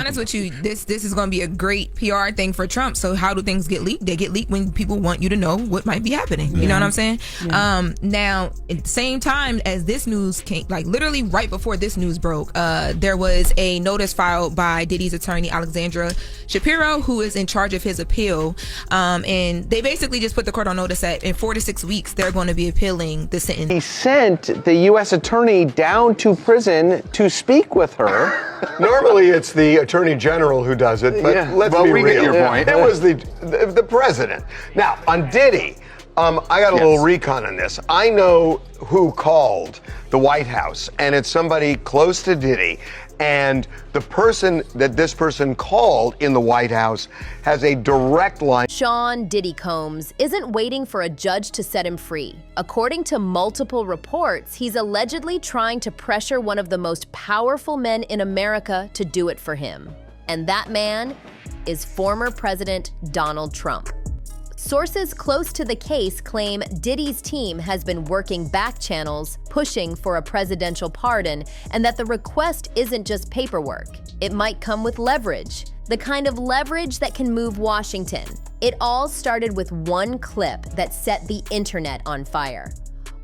honest with you, this is going to be a great PR thing for Trump. So how do things get leaked? They get leaked when people want you to know what might be happening. You know what I'm saying? Yeah. Now, at the same time as this news came, like literally right before this news broke, there was a notice filed by Diddy's attorney, Alexandra Shapiro, who is in charge of his appeal. And they basically just put the court on notice that in 4 to 6 weeks, they're going to be appealing the sentence. He sent the U.S. attorney down to prison to speak with her. Normally, it's the attorney general who does it, but let's be real. Get your point. It was the president. Now, on Diddy, I got a little recon on this. I know who called the White House, and it's somebody close to Diddy. And the person that this person called in the White House has a direct line. Sean Diddy Combs isn't waiting for a judge to set him free. According to multiple reports, he's allegedly trying to pressure one of the most powerful men in America to do it for him. And that man is former President Donald Trump. Sources close to the case claim Diddy's team has been working back channels, pushing for a presidential pardon, and that the request isn't just paperwork. It might come with leverage, the kind of leverage that can move Washington. It all started with one clip that set the internet on fire.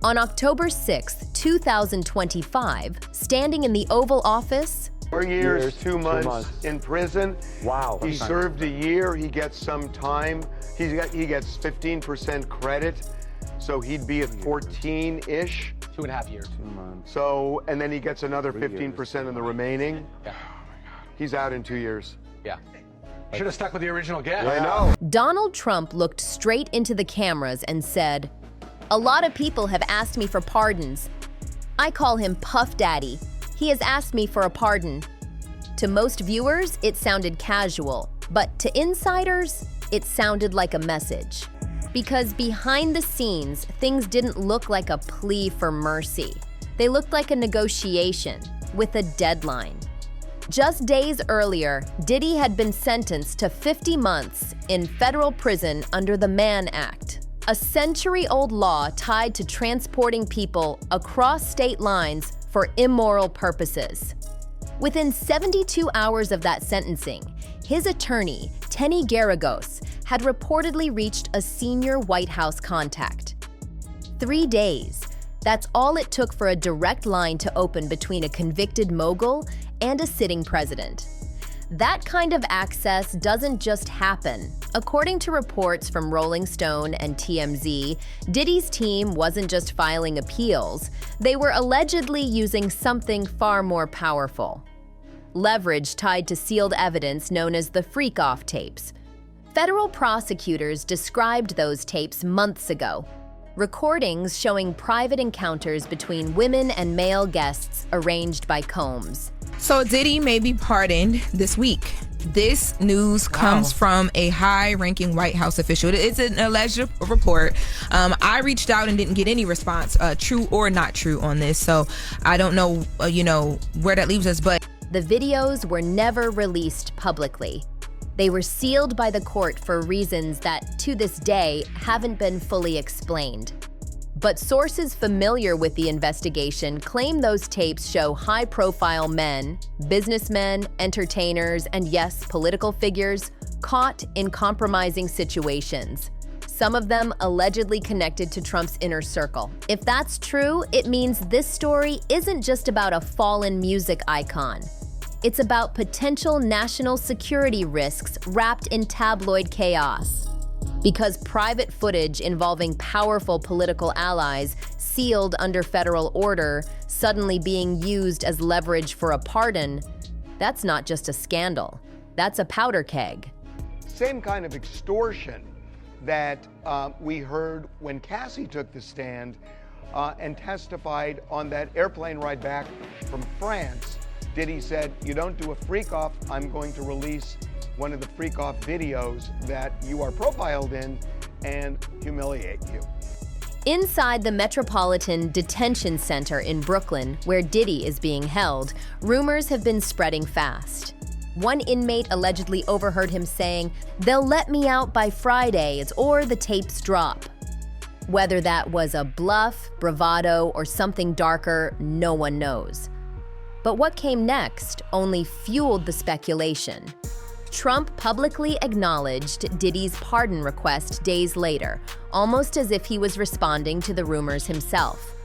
On October 6, 2025, standing in the Oval Office, 4 years, 2 months in prison. Wow. He served a year. He gets some time. He gets 15% credit, so he'd be at 14-ish. 2.5 years. 2 months. So, and then he gets another 15% in the remaining. Yeah. He's out in 2 years. Yeah. Should have stuck with the original guess. I know. Donald Trump looked straight into the cameras and said, "A lot of people have asked me for pardons. I call him Puff Daddy. He has asked me for a pardon." To most viewers, it sounded casual, but to insiders, it sounded like a message. Because behind the scenes, things didn't look like a plea for mercy. They looked like a negotiation with a deadline. Just days earlier, Diddy had been sentenced to 50 months in federal prison under the Mann Act, a century-old law tied to transporting people across state lines for immoral purposes. Within 72 hours of that sentencing, his attorney, Tenny Garagos, had reportedly reached a senior White House contact. 3 days. That's all it took for a direct line to open between a convicted mogul and a sitting president. That kind of access doesn't just happen. According to reports from Rolling Stone and TMZ, Diddy's team wasn't just filing appeals, they were allegedly using something far more powerful. Leverage tied to sealed evidence known as the freak-off tapes. Federal prosecutors described those tapes months ago. Recordings showing private encounters between women and male guests arranged by Combs. So Diddy may be pardoned this week. This news comes from a high-ranking White House official. It's an alleged report. I reached out and didn't get any response, true or not true, on this. So I don't know, where that leaves us. But the videos were never released publicly. They were sealed by the court for reasons that, to this day, haven't been fully explained. But sources familiar with the investigation claim those tapes show high-profile men, businessmen, entertainers, and yes, political figures caught in compromising situations. Some of them allegedly connected to Trump's inner circle. If that's true, it means this story isn't just about a fallen music icon. It's about potential national security risks wrapped in tabloid chaos. Because private footage involving powerful political allies sealed under federal order suddenly being used as leverage for a pardon, that's not just a scandal. That's a powder keg. Same kind of extortion that we heard when Cassie took the stand and testified on that airplane ride back from France. Diddy said, "You don't do a freak-off, I'm going to release one of the freak-off videos that you are profiled in and humiliate you." Inside the Metropolitan Detention Center in Brooklyn, where Diddy is being held, rumors have been spreading fast. One inmate allegedly overheard him saying, "They'll let me out by Fridays or the tapes drop." Whether that was a bluff, bravado, or something darker, no one knows. But what came next only fueled the speculation. Trump publicly acknowledged Diddy's pardon request days later, almost as if he was responding to the rumors himself.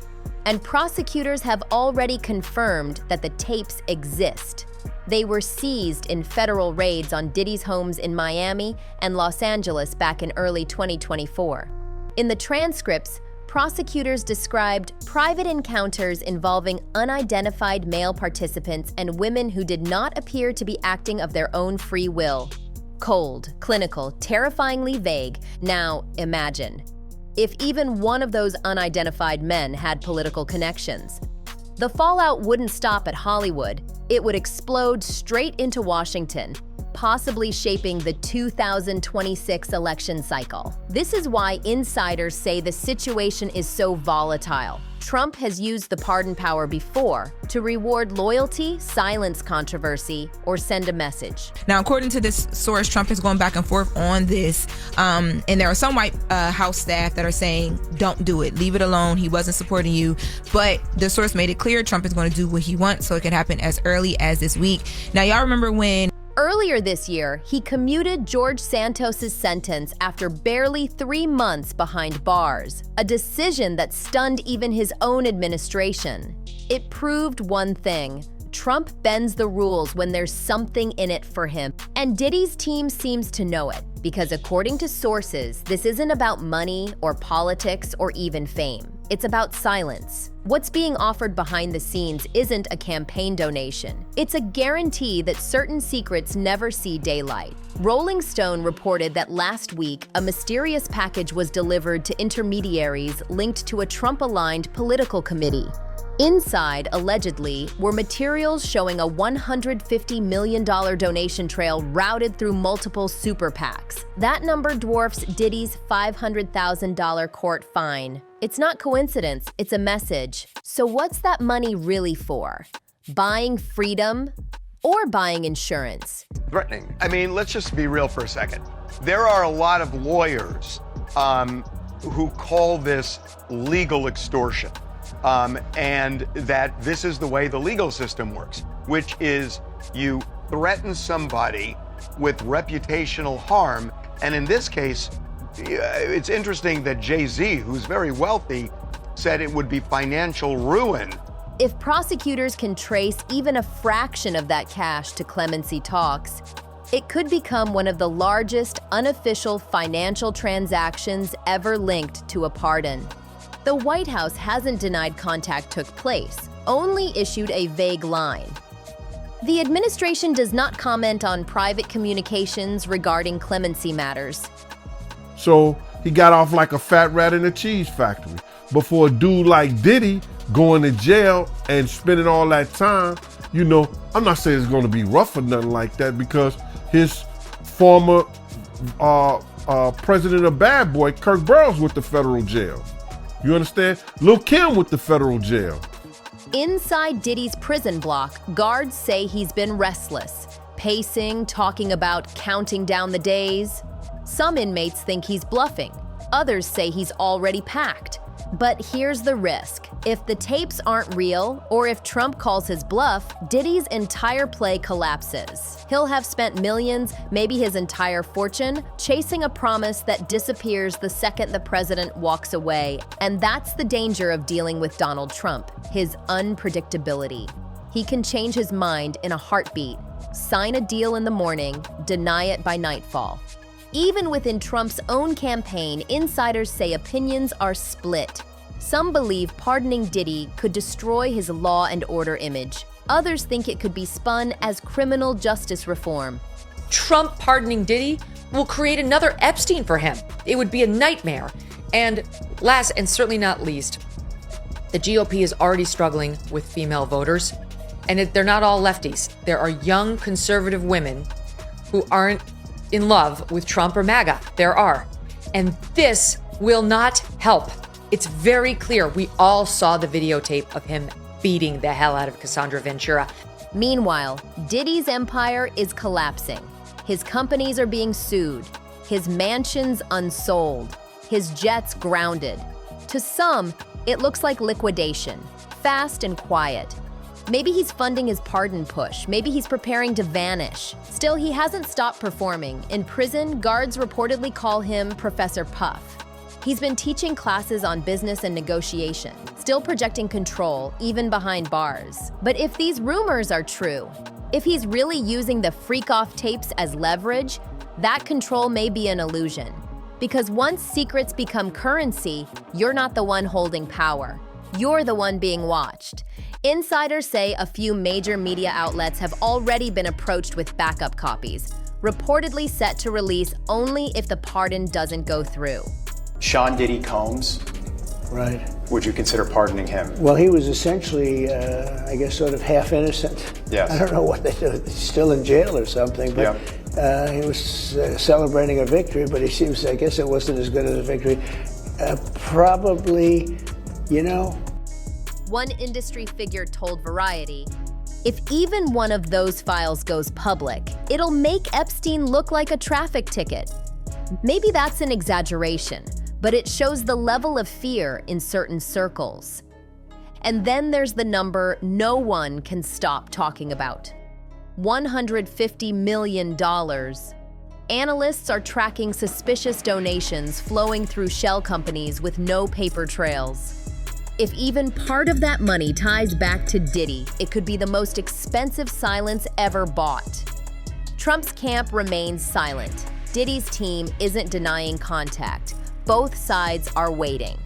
And prosecutors have already confirmed that the tapes exist. They were seized in federal raids on Diddy's homes in Miami and Los Angeles back in early 2024. In the transcripts, prosecutors described private encounters involving unidentified male participants and women who did not appear to be acting of their own free will. Cold, clinical, terrifyingly vague. Now, imagine if even one of those unidentified men had political connections. The fallout wouldn't stop at Hollywood. It would explode straight into Washington, possibly shaping the 2026 election cycle. This is why insiders say the situation is so volatile. Trump has used the pardon power before to reward loyalty, silence controversy, or send a message. Now, according to this source, Trump is going back and forth on this, and there are some White House staff that are saying, don't do it, leave it alone, he wasn't supporting you. But the source made it clear Trump is going to do what he wants, so it can happen as early as this week. Now, y'all remember when Earlier this year, he commuted George Santos's sentence after barely 3 months behind bars, a decision that stunned even his own administration. It proved one thing: Trump bends the rules when there's something in it for him, and Diddy's team seems to know it, because according to sources, this isn't about money or politics or even fame. It's about silence. What's being offered behind the scenes isn't a campaign donation. It's a guarantee that certain secrets never see daylight. Rolling Stone reported that last week, a mysterious package was delivered to intermediaries linked to a Trump-aligned political committee. Inside, allegedly, were materials showing a $150 million donation trail routed through multiple super PACs. That number dwarfs Diddy's $500,000 court fine. It's not coincidence, it's a message. So what's that money really for? Buying freedom or buying insurance? Threatening. I mean, let's just be real for a second. There are a lot of lawyers who call this legal extortion. And that this is the way the legal system works, which is you threaten somebody with reputational harm. And in this case, it's interesting that Jay-Z, who's very wealthy, said it would be financial ruin. If prosecutors can trace even a fraction of that cash to clemency talks, it could become one of the largest unofficial financial transactions ever linked to a pardon. The White House hasn't denied contact took place, only issued a vague line. The administration does not comment on private communications regarding clemency matters. So he got off like a fat rat in a cheese factory. But for a dude like Diddy going to jail and spending all that time, you know, I'm not saying it's going to be rough or nothing like that, because his former president of Bad Boy, Kirk Burrows, with the federal jail. You understand? Lil' Kim with the federal jail. Inside Diddy's prison block, guards say he's been restless, pacing, talking about counting down the days. Some inmates think he's bluffing. Others say he's already packed. But here's the risk. If the tapes aren't real, or if Trump calls his bluff, Diddy's entire play collapses. He'll have spent millions, maybe his entire fortune, chasing a promise that disappears the second the president walks away. And that's the danger of dealing with Donald Trump, his unpredictability. He can change his mind in a heartbeat, sign a deal in the morning, deny it by nightfall. Even within Trump's own campaign, insiders say opinions are split. Some believe pardoning Diddy could destroy his law and order image. Others think it could be spun as criminal justice reform. Trump pardoning Diddy will create another Epstein for him. It would be a nightmare. And last and certainly not least, the GOP is already struggling with female voters. And they're not all lefties. There are young conservative women who aren't in love with Trump or MAGA. There are. And this will not help. It's very clear. We all saw the videotape of him beating the hell out of Cassandra Ventura. Meanwhile, Diddy's empire is collapsing. His companies are being sued, his mansions unsold, his jets grounded. To some, it looks like liquidation, fast and quiet. Maybe he's funding his pardon push. Maybe he's preparing to vanish. Still, he hasn't stopped performing. In prison, guards reportedly call him Professor Puff. He's been teaching classes on business and negotiation, still projecting control, even behind bars. But if these rumors are true, if he's really using the freak-off tapes as leverage, that control may be an illusion. Because once secrets become currency, you're not the one holding power. You're the one being watched. Insiders say a few major media outlets have already been approached with backup copies, reportedly set to release only if the pardon doesn't go through. Sean Diddy Combs, Right. would you consider pardoning him? Well, he was essentially, I guess, sort of half innocent. Yes. I don't know what they do. He's still in jail or something, but he was celebrating a victory, but he seems, I guess it wasn't as good as a victory. Probably, you know. One industry figure told Variety, if even one of those files goes public, it'll make Epstein look like a traffic ticket. Maybe that's an exaggeration, but it shows the level of fear in certain circles. And then there's the number no one can stop talking about. $150 million. Analysts are tracking suspicious donations flowing through shell companies with no paper trails. If even part of that money ties back to Diddy, it could be the most expensive silence ever bought. Trump's camp remains silent. Diddy's team isn't denying contact. Both sides are waiting.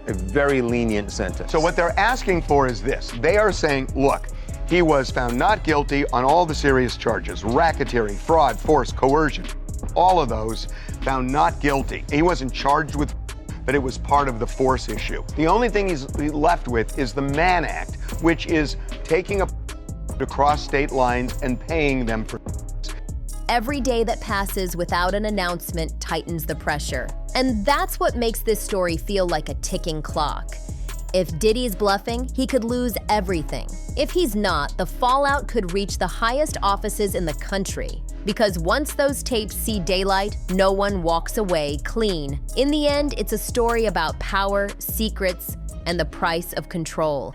A very lenient sentence. So what they're asking for is this. They are saying, look, he was found not guilty on all the serious charges, racketeering, fraud, force, coercion, all of those found not guilty. He wasn't charged with, but it was part of the force issue. The only thing he's left with is the Mann Act, which is taking across state lines and paying them for. Every day that passes without an announcement tightens the pressure. And that's what makes this story feel like a ticking clock. If Diddy's bluffing, he could lose everything. If he's not, the fallout could reach the highest offices in the country. Because once those tapes see daylight, no one walks away clean. In the end, it's a story about power, secrets, and the price of control.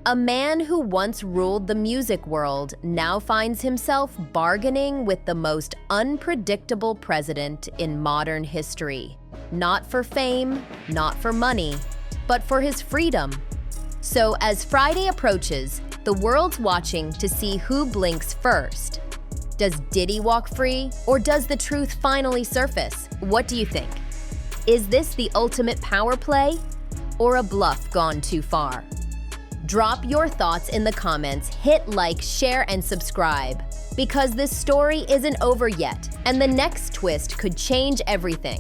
A man who once ruled the music world now finds himself bargaining with the most unpredictable president in modern history. Not for fame, not for money, but for his freedom. So as Friday approaches, the world's watching to see who blinks first. Does Diddy walk free, or does the truth finally surface? What do you think? Is this the ultimate power play, or a bluff gone too far? Drop your thoughts in the comments, hit like, share, and subscribe. Because this story isn't over yet, and the next twist could change everything.